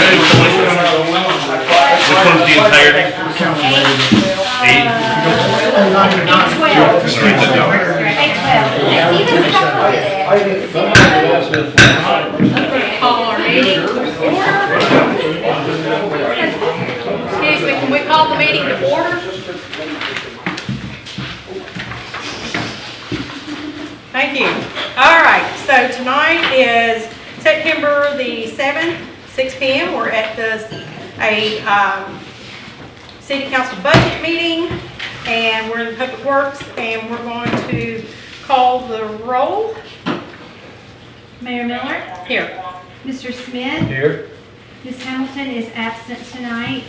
Which one's the entirety? 8? Call our meeting to order. Excuse me, can we call the meeting to order? Thank you. All right, so tonight is September the 7th, 6 p.m. We're at City Council budget meeting, and we're in Public Works, and we're going to call the roll. Mayor Miller, Here. Mr. Smith, Here. Ms. Hamilton is absent tonight.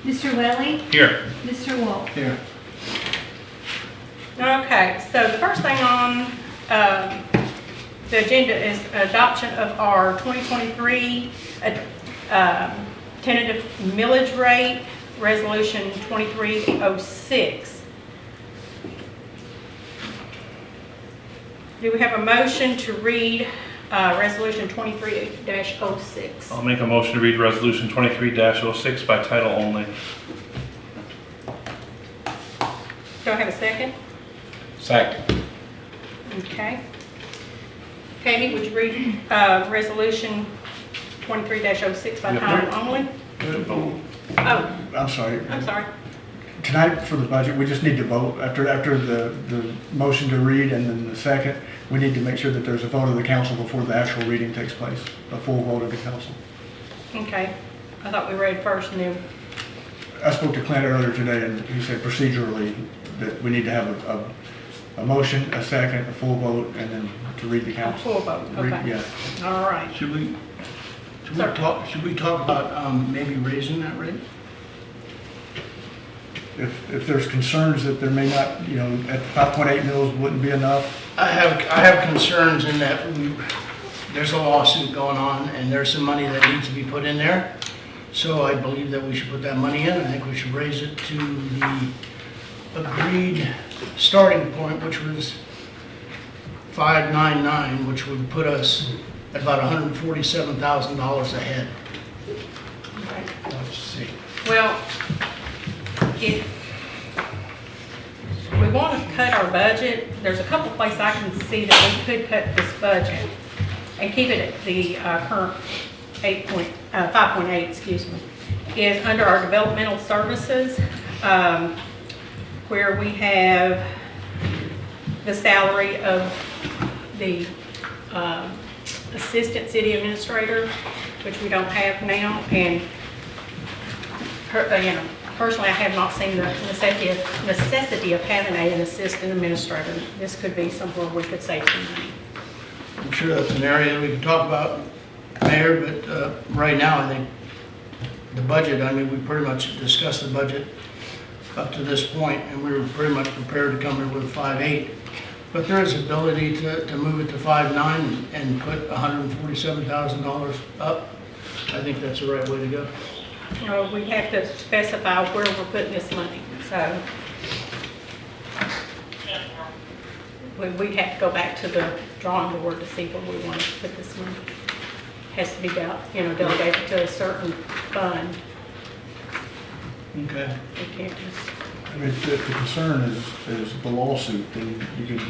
Mr. Welly, Here. Mr. Wolf. Here. Okay, so the first thing on the agenda is adoption of our 2023 tentative millage rate, resolution 2306. Do we have a motion to read resolution 23-06? I'll make a motion to read resolution 23-06 by title only. Do I have a second? Second. Okay. Tammy, would you read resolution 23-06 by title only? Oh, I'm sorry. I'm sorry. Tonight for the budget, we just need to vote. After the motion to read and then the second, we need to make sure that there's a vote of the council before the actual reading takes place, a full vote of the council. Okay. I thought we read first and then. I spoke to Clint earlier today and he said procedurally that we need to have a motion, a second, a full vote, and then to read the A council. full vote, okay. Yeah. All right. Should we Sir. should we talk about maybe raising that rate? If there's concerns that there may not, at 5.8 mils wouldn't be enough. I have concerns in that there's a lawsuit going on and there's some money that needs to be put in there. So I believe that we should put that money in. I think we should raise it to the agreed starting point, which was 599, which would put us at about $147,000 ahead. Let's see. Well, if we want to cut our budget, there's a couple places I can see that we could cut this budget and keep it at the current 5.8, excuse me, is under our developmental services, where we have the salary of the assistant city administrator, which we don't have now, and personally, I have not seen the necessity of having an assistant administrator. This could be somewhere we could save some money. I'm sure that's an area we can talk about, Mayor, but right now, I think the budget, we pretty much discussed the budget up to this point, and we were pretty much prepared to come in with a 5.8. But there is ability to move it to 5.9 and put $147,000 up. I think that's the right way to go. We have to specify where we're putting this money, so we'd have to go back to the drawing board to see where we want to put this money. Has to be delegated to a certain fund. Okay. We can't just. The concern is the lawsuit, and you could,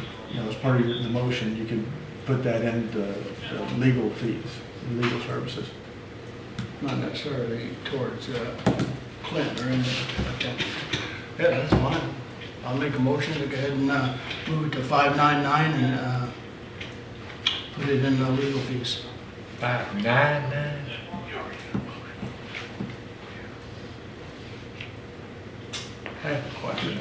as part of the motion, you could put that in the legal fees, legal services. Not necessarily towards Clint or anything like that. Yeah, that's fine. I'll make a motion to go ahead and move it to 599 and put it in the legal fees. 599. I have a question.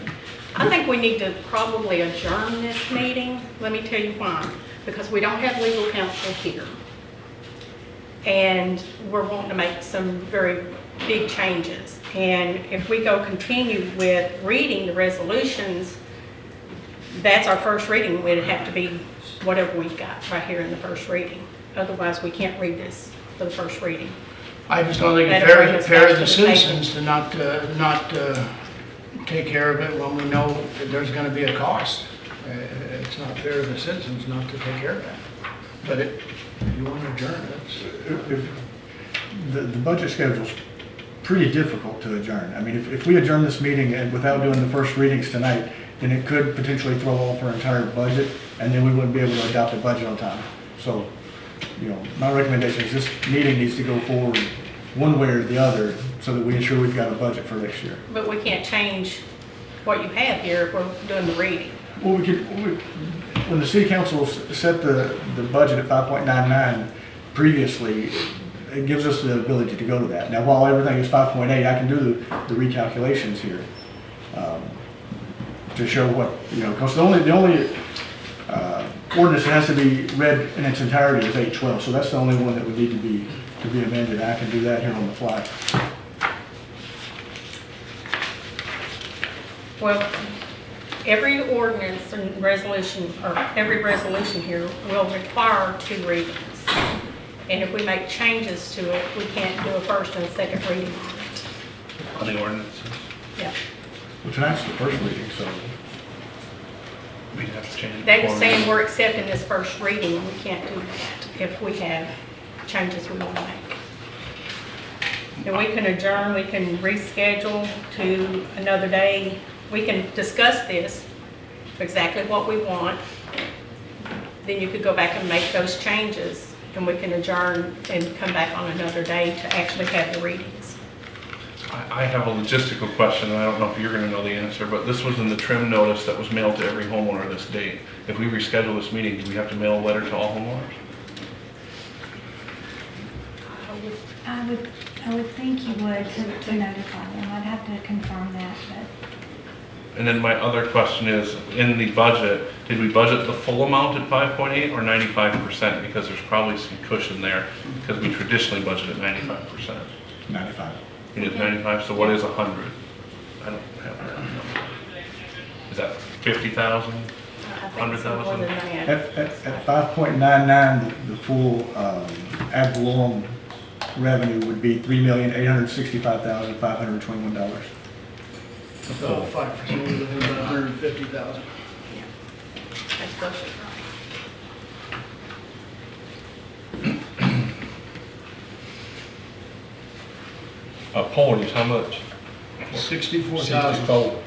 I think we need to probably adjourn this meeting. Let me tell you why. Because we don't have legal counsel here. And we're wanting to make some very big changes. And if we continue with reading the resolutions, that's our first reading. It'd have to be whatever we've got right here in the first reading. Otherwise, we can't read this for the first reading. I just don't think it's That'll bring us fair back to to the the citizens to not take care of it when we know that there's going to be a cost. It's not fair to the citizens not to take care of that. But if you want to adjourn, the budget schedule's pretty difficult to adjourn. I mean, if we adjourn this meeting and without doing the first readings tonight, then it could potentially throw off our entire budget, and then we wouldn't be able to adopt the budget on time. So, you know, my recommendation is this meeting needs to go forward one way or the other so that we ensure we've got a budget for next year. But we can't change what you have here if we're doing the reading. Well, when the city council set the budget at 5.99 previously, it gives us the ability to go to that. Now, while everything is 5.8, I can do the recalculations here to show what, you know, because the only ordinance that has to be read in its entirety is 812, so that's the only one that would need to be amended. I can do that here on the fly. Well, every ordinance and resolution, or every resolution here will require 2 readings. And if we make changes to it, we can't do a first and a second reading on it. On the ordinances, Yeah. Well, tonight's the first reading, so we'd have to change it. They were before saying we- we're accepting this first reading, we can't do that if we have changes we want to make. And we can adjourn, we can reschedule to another day. We can discuss this, exactly what we want. Then you could go back and make those changes, and we can adjourn and come back on another day to actually have the readings. I have a logistical question, and I don't know if you're gonna know the answer, but this was in the trim notice that was mailed to every homeowner this date. If we reschedule this meeting, do we have to mail a letter to all homeowners? I would think you would to notify them. I'd have to confirm that, but And then my other question is, in the budget, did we budget the full amount at 5.8 or 95%? Because there's probably some cushion there, because we traditionally budget at 95%. 95. It is 95, so what is 100? I don't have that number. Is that 50,000? I think it's more than that. At 5.99, the full ad valorem revenue would be $3,865,521. About 5%, we're looking at about 150,000. That's close. Ponies, how much? 64,000.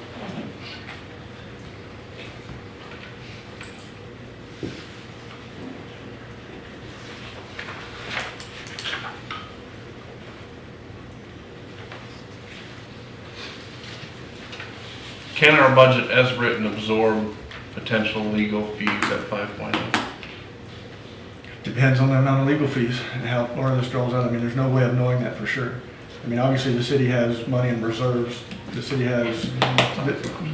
Can our budget as written absorb potential legal fees at 5.8? Depends on the amount of legal fees and how far this draws out. I mean, there's no way of knowing that for sure. I mean, obviously, the city has money in reserves. The city has,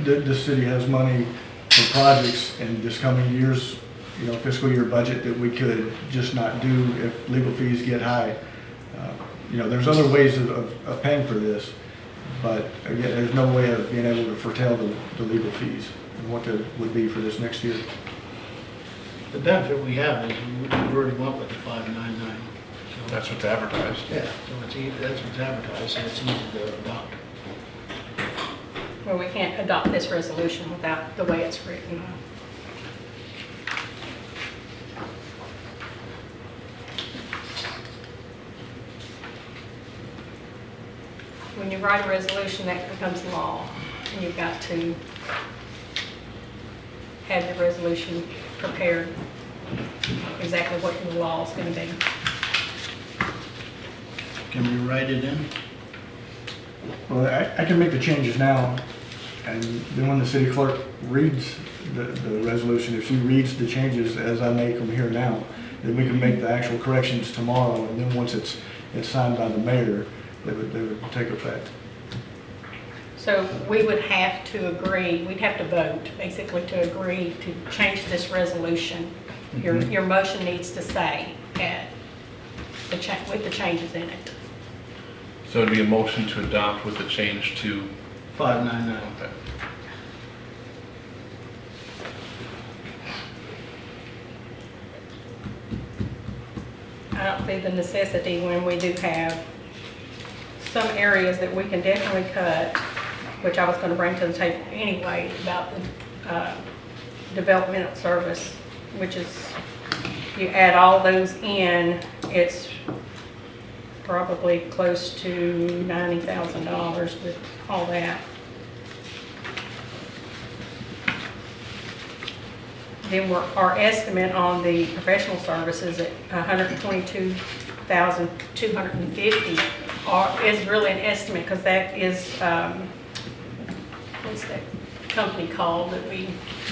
the city has money for projects in this coming year's, you know, fiscal year budget that we could just not do if legal fees get high. You know, there's other ways of paying for this, but again, there's no way of being able to foretell the legal fees and what they would be for this next year. The benefit we have is we've already went with the 599. So, That's what's advertised. yeah, so it's easy, that's what's advertised, so it's easy to adopt. Well, we can't adopt this resolution without the way it's written. When you write a resolution, that becomes law, and you've got to have the resolution prepared, exactly what your law is going to be. Can we write it in? Well, I can make the changes now, and then when the city clerk reads the resolution, if she reads the changes as I make them here now, then we can make the actual corrections tomorrow, and then once it's signed by the mayor, they would take effect. So we would have to agree, we'd have to vote, basically, to agree to change this resolution. Your motion needs to say with the changes in it. So it'd be a motion to adopt with a change to, 599. okay. I don't see the necessity when we do have some areas that we can definitely cut, which I was going to bring to the table anyway, about the developmental service, which is, you add all those in, it's probably close to $90,000 with all that. Then our estimate on the professional services at $122,250 is really an estimate, because that is, what's that company called that we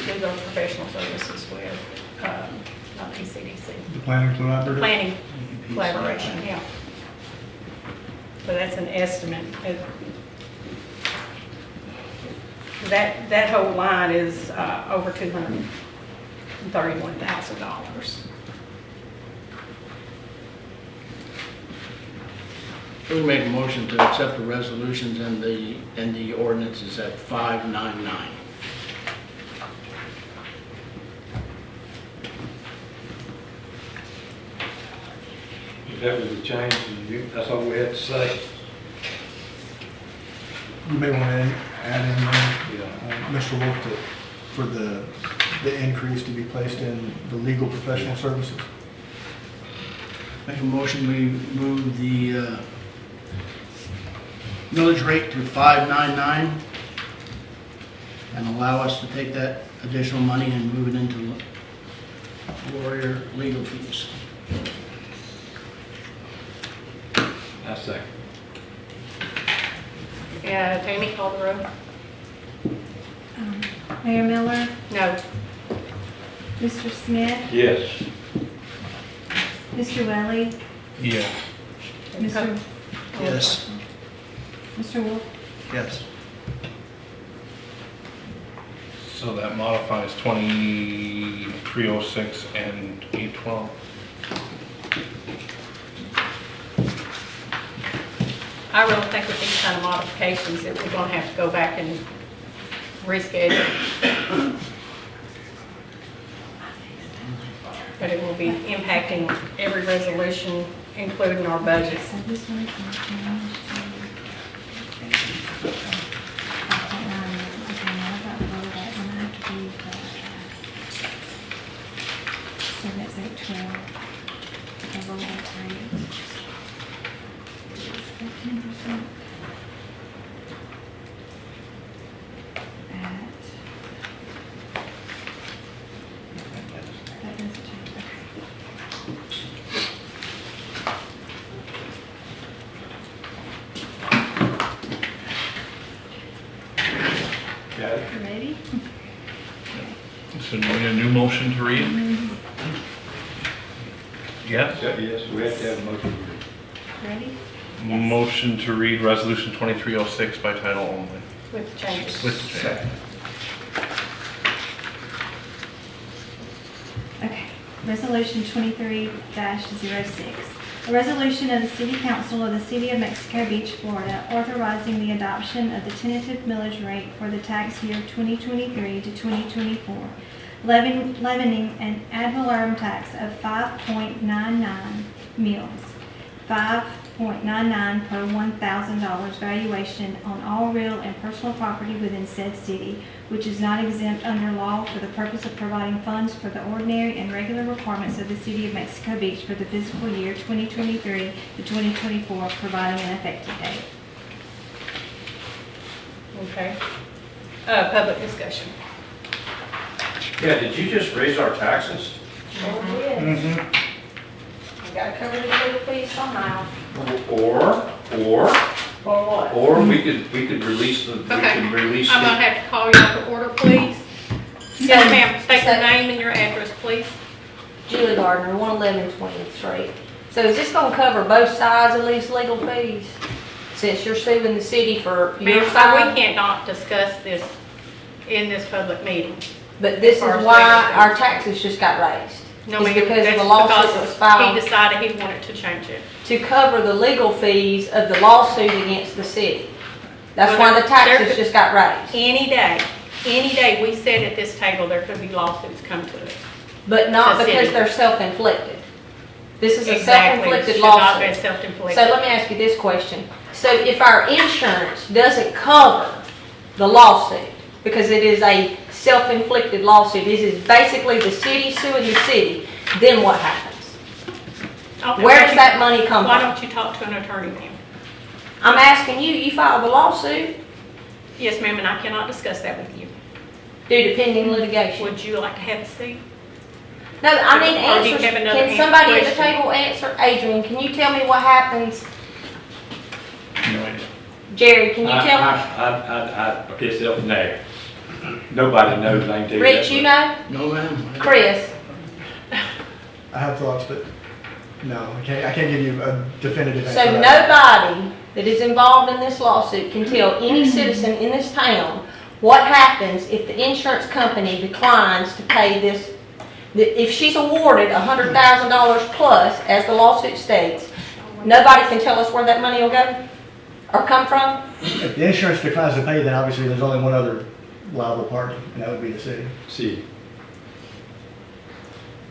do those professional services with? Not PCDC. The planning collaborative? Planning collaboration, yeah. So that's an estimate. That whole line is over $231,000. We make a motion to accept the resolutions and the ordinances at 599. That was a change, and that's all we had to say. You may want to add in there, Yeah. Mr. Wolf, for the increase to be placed in the legal professional services. Make a motion, we move the millage rate to 599 and allow us to take that additional money and move it into lawyer legal fees. I second. Tammy, call the roll. Mayor Miller, No. Mr. Smith, Yes. Mr. Welly, Yeah. Mr. Yes. Mr. Wolf. Yes. So that modifies 2306 and 812. I really think with these kind of modifications that we're going to have to go back and reschedule. But it will be impacting every resolution, including our budget. So this one is going to change to 5.9. Okay, now I've got to roll that one. I have to do that. So that's 812. I roll that rate. 15%. That doesn't change. Got it? Okay. Ready? So do we need a new motion to read? Yes? Yes, we have to have a motion. Ready? Motion to read Resolution 2306 by title only. With the changes. With the change. Okay, resolution 23-06. A resolution of the City Council of the City of Mexico Beach, Florida, authorizing the adoption of the tentative millage rate for the tax year 2023 to 2024, levying an ad valorem tax of 5.99 mills, 5.99 per $1,000 valuation on all real and personal property within said city, which is not exempt under law for the purpose of providing funds for the ordinary and regular requirements of the City of Mexico Beach for the fiscal year 2023 to 2024, providing an effective date. Okay. Public discussion. Yeah, did you just raise our taxes? We gotta cover the legal fees somehow. Or For what? we could release the, we Okay. could release I'm gonna the, have to call you out to order, please. Yes, ma'am, state your name and your address, please. Julie Gardner, 111 20th Street. So is this gonna cover both sides of these legal fees? Since you're suing the city for your Ma'am, we side? can't not discuss this in this public meeting. But this As far is as why legal our fees. taxes just got raised. No, It's ma'am, because of that's the lawsuit that was because filed. he decided he wanted to change it. To cover the legal fees of the lawsuit against the city. That's why the taxes just got raised. Any day we sit at this table, there could be lawsuits come to us. But not The because city. they're self-inflicted. This is a Exactly. self-inflicted Should not lawsuit. be So self-inflicted. let me ask you this question. So if our insurance doesn't cover the lawsuit, because it is a self-inflicted lawsuit, this is basically the city suing the city, then what happens? Okay, Where does that money come Why from? don't you talk to an attorney then? I'm asking you, you filed a lawsuit Yes, ma'am, and I cannot discuss that with you. due to pending litigation. Would you like to have a seat? No, I need Or do you answers. have another Can somebody at the question? table answer? Adrian, can you tell me what happens? No idea. Jerry, can you tell me? I piss up now. Nobody knows, I can tell you that. Rich, you know? No, ma'am. Chris? I have thoughts, but no, I can't give you a definitive answer. So nobody that is involved in this lawsuit can tell any citizen in this town what happens if the insurance company declines to pay this. If she's awarded $100,000 plus, as the lawsuit states, nobody can tell us where that money will go or come from? If the insurance declines to pay, then obviously there's only one other liable party, and that would be the city. See,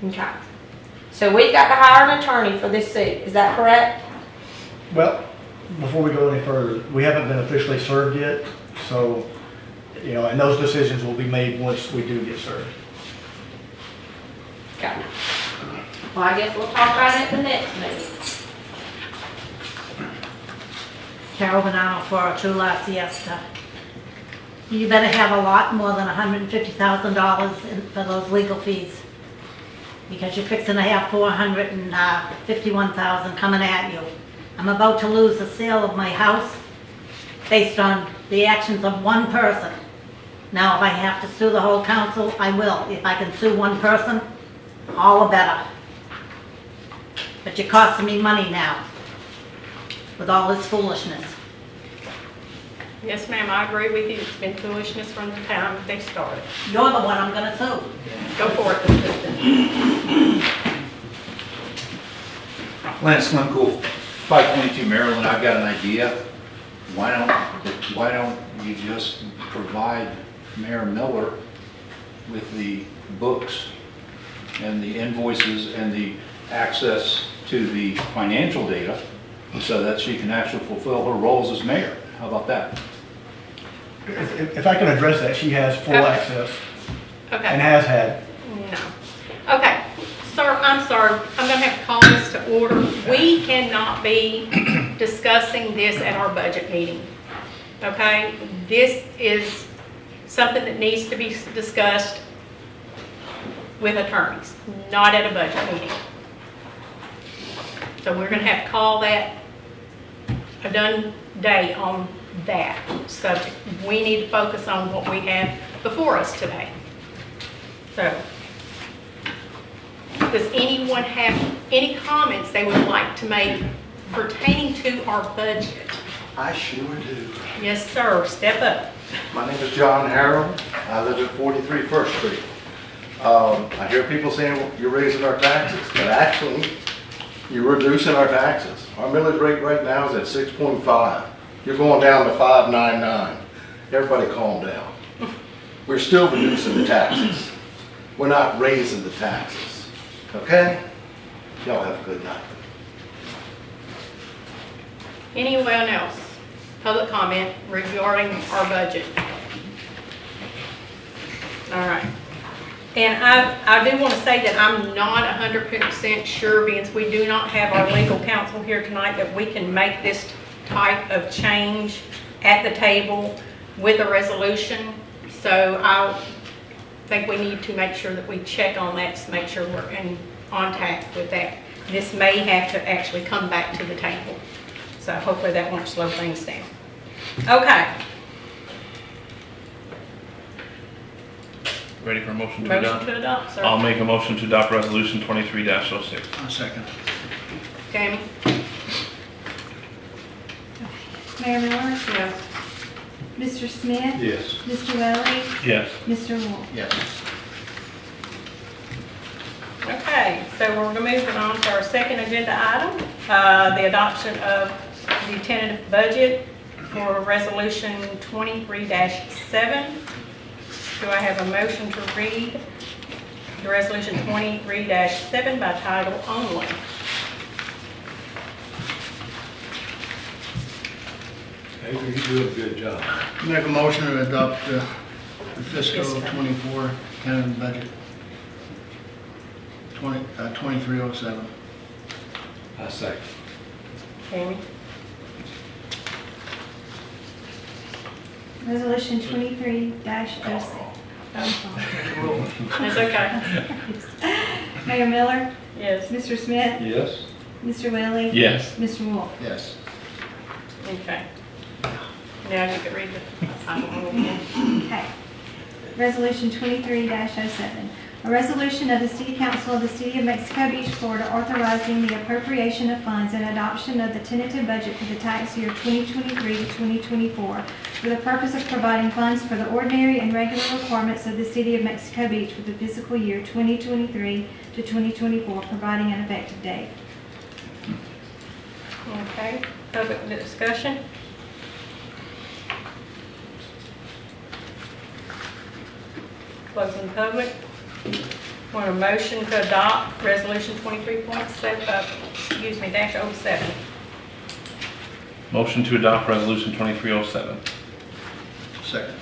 Okay. So we've got to hire an attorney for this suit, is that correct? Well, before we go any further, we haven't been officially served yet, so, and those decisions will be made once we do get served. Okay. Well, I guess we'll talk about it at the next meeting. Carol Bonanno for a True Life Siesta. You better have a lot more than $150,000 for those legal fees. Because you're fixing to have $451,000 coming at you. I'm about to lose the sale of my house based on the actions of one person. Now, if I have to sue the whole council, I will. If I can sue one person, all the better. But you're costing me money now with all this foolishness. Yes, ma'am, I agree with you. It's been foolishness from the time they started. You're the one I'm gonna sue. Go for it, Ms. Clifton. Lance Slimko, 522 Maryland, I've got an idea. Why don't you just provide Mayor Miller with the books and the invoices and the access to the financial data so that she can actually fulfill her roles as mayor? How about that? If I can address that, she has full Okay. access and Okay, has had. no. Okay, sir, I'm sorry, I'm gonna have to call this to order. We cannot be discussing this at our budget meeting, okay? This is something that needs to be discussed with attorneys, not at a budget meeting. So we're gonna have to call that a done day on that subject. We need to focus on what we have before us today. So, does anyone have any comments they would like to make pertaining to our budget? I sure do. Yes, sir, step up. My name is John Harrell. I live at 43 First Street. I hear people saying you're raising our taxes, but actually, you're reducing our taxes. Our millage rate right now is at 6.5. You're going down to 5.99. Everybody calm down. We're still reducing the taxes. We're not raising the taxes. Okay? Y'all have a good night. Anyone else? Public comment regarding our budget? All right. And I do want to say that I'm not 100% sure, because we do not have our legal counsel here tonight, that we can make this type of change at the table with a resolution. So I think we need to make sure that we check on that to make sure we're in contact with that. This may have to actually come back to the table. So hopefully that won't slow things down. Okay. Ready for a motion to Motion adopt? to adopt, sir. I'll make a motion to adopt resolution 23-06. I'll second. Tammy? Mayor Miller, Yes. Mr. Smith, yes. Mr. Rowley, Yes. Mr. Wolf. Yes. Okay, so we're moving on to our second agenda item, the adoption of the tentative budget for resolution 23-7. Do I have a motion to read the resolution 23-7 by title only? Adrian, you do a good job. Make a motion to adopt the fiscal Yes, sir. 24 tentative budget. 2307. I second. Tammy? Resolution 23-06. That's okay. Mayor Miller, Yes, Mr. Smith, Yes. Mr. Willie. Yes. Mr. Wolf. Yes. okay. Now you can read the title only. Okay. Resolution 23-07. A resolution of the City Council of the City of Mexico Beach, Florida, authorizing the appropriation of funds and adoption of the tentative budget for the tax year 2023 to 2024 for the purpose of providing funds for the ordinary and regular requirements of the City of Mexico Beach for the fiscal year 2023 to 2024, providing an effective date. Okay, public discussion? Closing public. Want a motion to adopt resolution 23.7, -07. Motion to adopt resolution 2307. Second.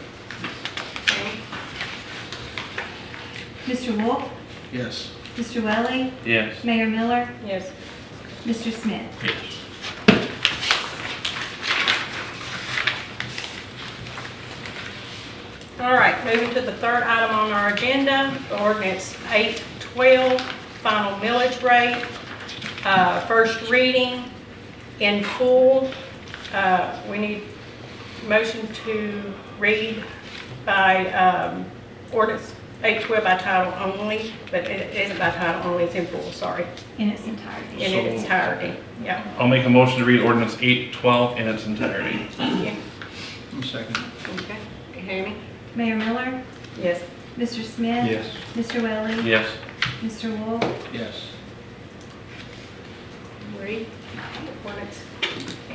Mr. Wolf, Yes. Mr. Welly, Yes. Mayor Miller, Yes. Mr. Smith. Yes. All right, moving to the third item on our agenda, ordinance 812, final millage rate, first reading in full. We need motion to read by ordinance 812 by title only, but it isn't by title only, it's in full, sorry, In its entirety. in its entirety, yeah. I'll make a motion to read ordinance 812 in its entirety. Yeah. Second. Okay, you hear me? Mayor Miller, Yes. Mr. Smith. Yes. Mr. Welly. Yes. Mr. Wolf. Yes. Read. Ordinance.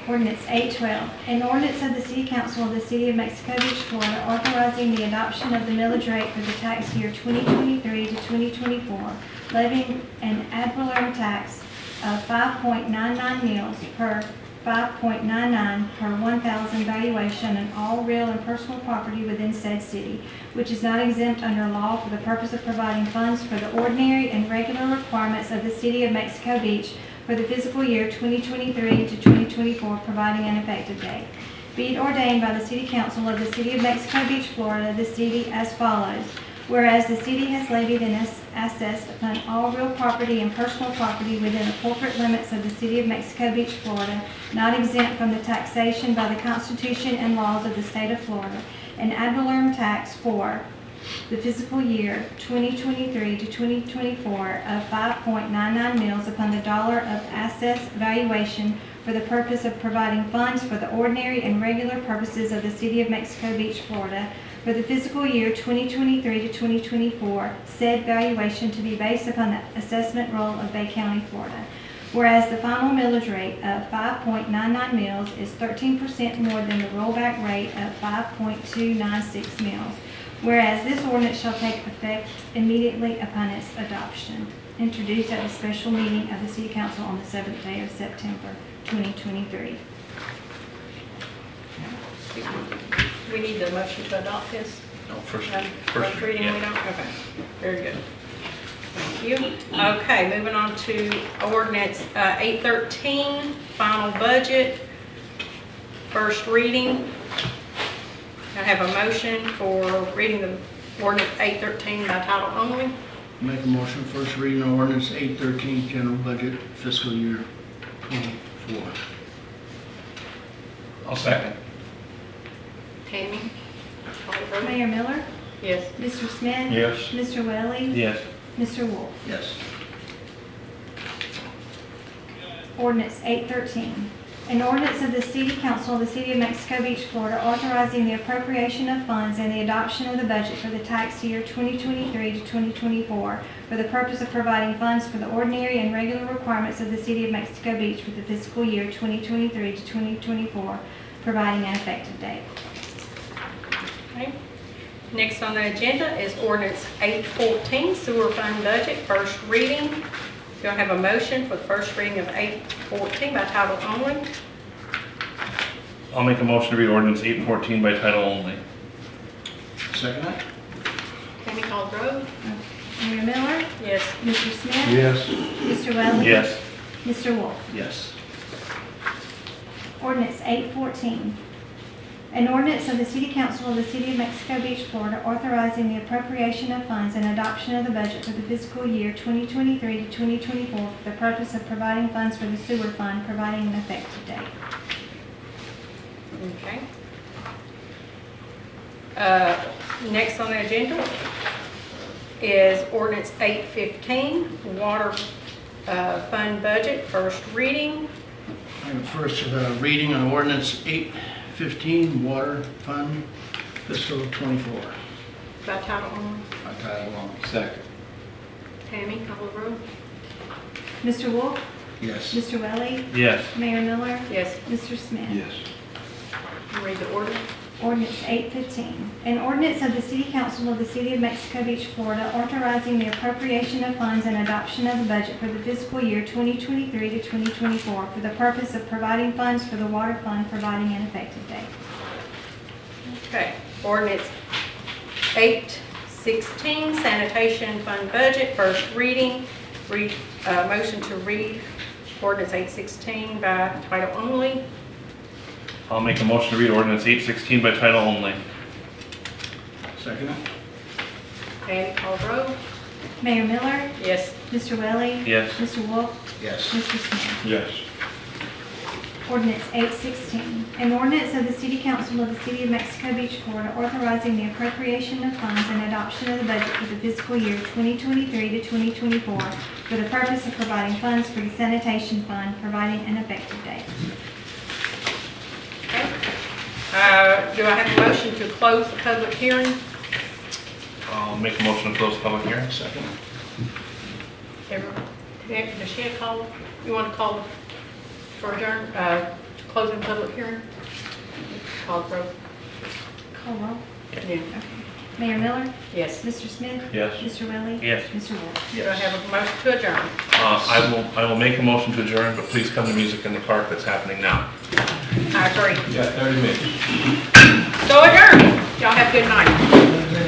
Ordinance 812, an ordinance of the City Council of the City of Mexico Beach, Florida, authorizing the adoption of the millage rate for the tax year 2023 to 2024, levying an ad valorem tax of 5.99 mils per 5.99 per 1,000 valuation on all real and personal property within said city, which is not exempt under law for the purpose of providing funds for the ordinary and regular requirements of the City of Mexico Beach for the fiscal year 2023 to 2024, providing an effective date. Be it ordained by the City Council of the City of Mexico Beach, Florida, the city as follows. Whereas the city has levied and assessed upon all real property and personal property within the corporate limits of the City of Mexico Beach, Florida, not exempt from the taxation by the Constitution and laws of the state of Florida, an ad valorem tax for the fiscal year 2023 to 2024 of 5.99 mils upon the dollar of assessed valuation for the purpose of providing funds for the ordinary and regular purposes of the City of Mexico Beach, Florida, for the fiscal year 2023 to 2024, said valuation to be based upon the assessment roll of Bay County, Florida. Whereas the final millage rate of 5.99 mils is 13% more than the rollback rate of 5.296 mils. Whereas this ordinance shall take effect immediately upon its adoption, introduced at a special meeting of the City Council on the 7th day of September 2023. We need the motion to adopt this? No, first First reading, we yeah. don't? Okay, very good. Thank you. Okay, moving on to ordinance 813, final budget, first reading. I have a motion for reading the ordinance 813 by title only. Make a motion, first reading of ordinance 813, general budget fiscal year 24. I'll second. Tammy? Call the roll. Mayor Miller, Yes. Mr. Smith. Yes. Mr. Welly. Yes. Mr. Wolf. Yes. Ordinance 813. An ordinance of the City Council of the City of Mexico Beach, Florida, authorizing the appropriation of funds and the adoption of the budget for the tax year 2023 to 2024 for the purpose of providing funds for the ordinary and regular requirements of the City of Mexico Beach for the fiscal year 2023 to 2024, providing an effective date. Okay. Next on the agenda is ordinance 814, sewer fund budget, first reading. Do I have a motion for the first reading of 814 by title only? I'll make a motion to read ordinance 814 by title only. Second that? Tammy Caldrow? Mayor Miller, Yes. Mr. Smith. Yes. Mr. Welly. Yes. Mr. Wolf? Yes. Ordinance 814. An ordinance of the City Council of the City of Mexico Beach, Florida, authorizing the appropriation of funds and adoption of the budget for the fiscal year 2023 to 2024 for the purpose of providing funds for the sewer fund, providing an effective date. Okay. Next on the agenda is ordinance 815, water fund budget, first reading. First, reading on ordinance 815, water fund, fiscal 24. By title only. By title only. Second. Tammy, call the roll. Mr. Wolf? Yes. Mr. Welly? Yes. Mayor Miller? Yes. Mr. Smith? Yes. Read the order. Ordinance 815. An ordinance of the City Council of the City of Mexico Beach, Florida, authorizing the appropriation of funds and adoption of the budget for the fiscal year 2023 to 2024 for the purpose of providing funds for the water fund, providing an effective date. Okay. Ordinance 816, sanitation fund budget, first reading. Motion to read ordinance 816 by title only. I'll make a motion to read ordinance 816 by title only. Second. Tammy, call the roll. Mayor Miller? Yes. Mr. Welly? Yes. Mr. Wolf? Yes. Mr. Smith? Yes. Ordinance 816. An ordinance of the City Council of the City of Mexico Beach, Florida, authorizing the appropriation of funds and adoption of the budget for the fiscal year 2023 to 2024 for the purpose of providing funds for the sanitation fund, providing an effective date. Okay. Do I have a motion to close the public hearing? I'll make a motion to close the public hearing. Second. Everyone, does she have call? You want to call for adjourn, closing public hearing? Call the roll. Call roll. Yeah. Mayor Miller? Yes. Mr. Smith? Yes. Mr. Welly? Yes. Mr. Wolf? Do I have a motion to adjourn? I will make a motion to adjourn, but please come to music in the park that's happening now. I agree. You got 30 minutes. So adjourned. Y'all have a good night.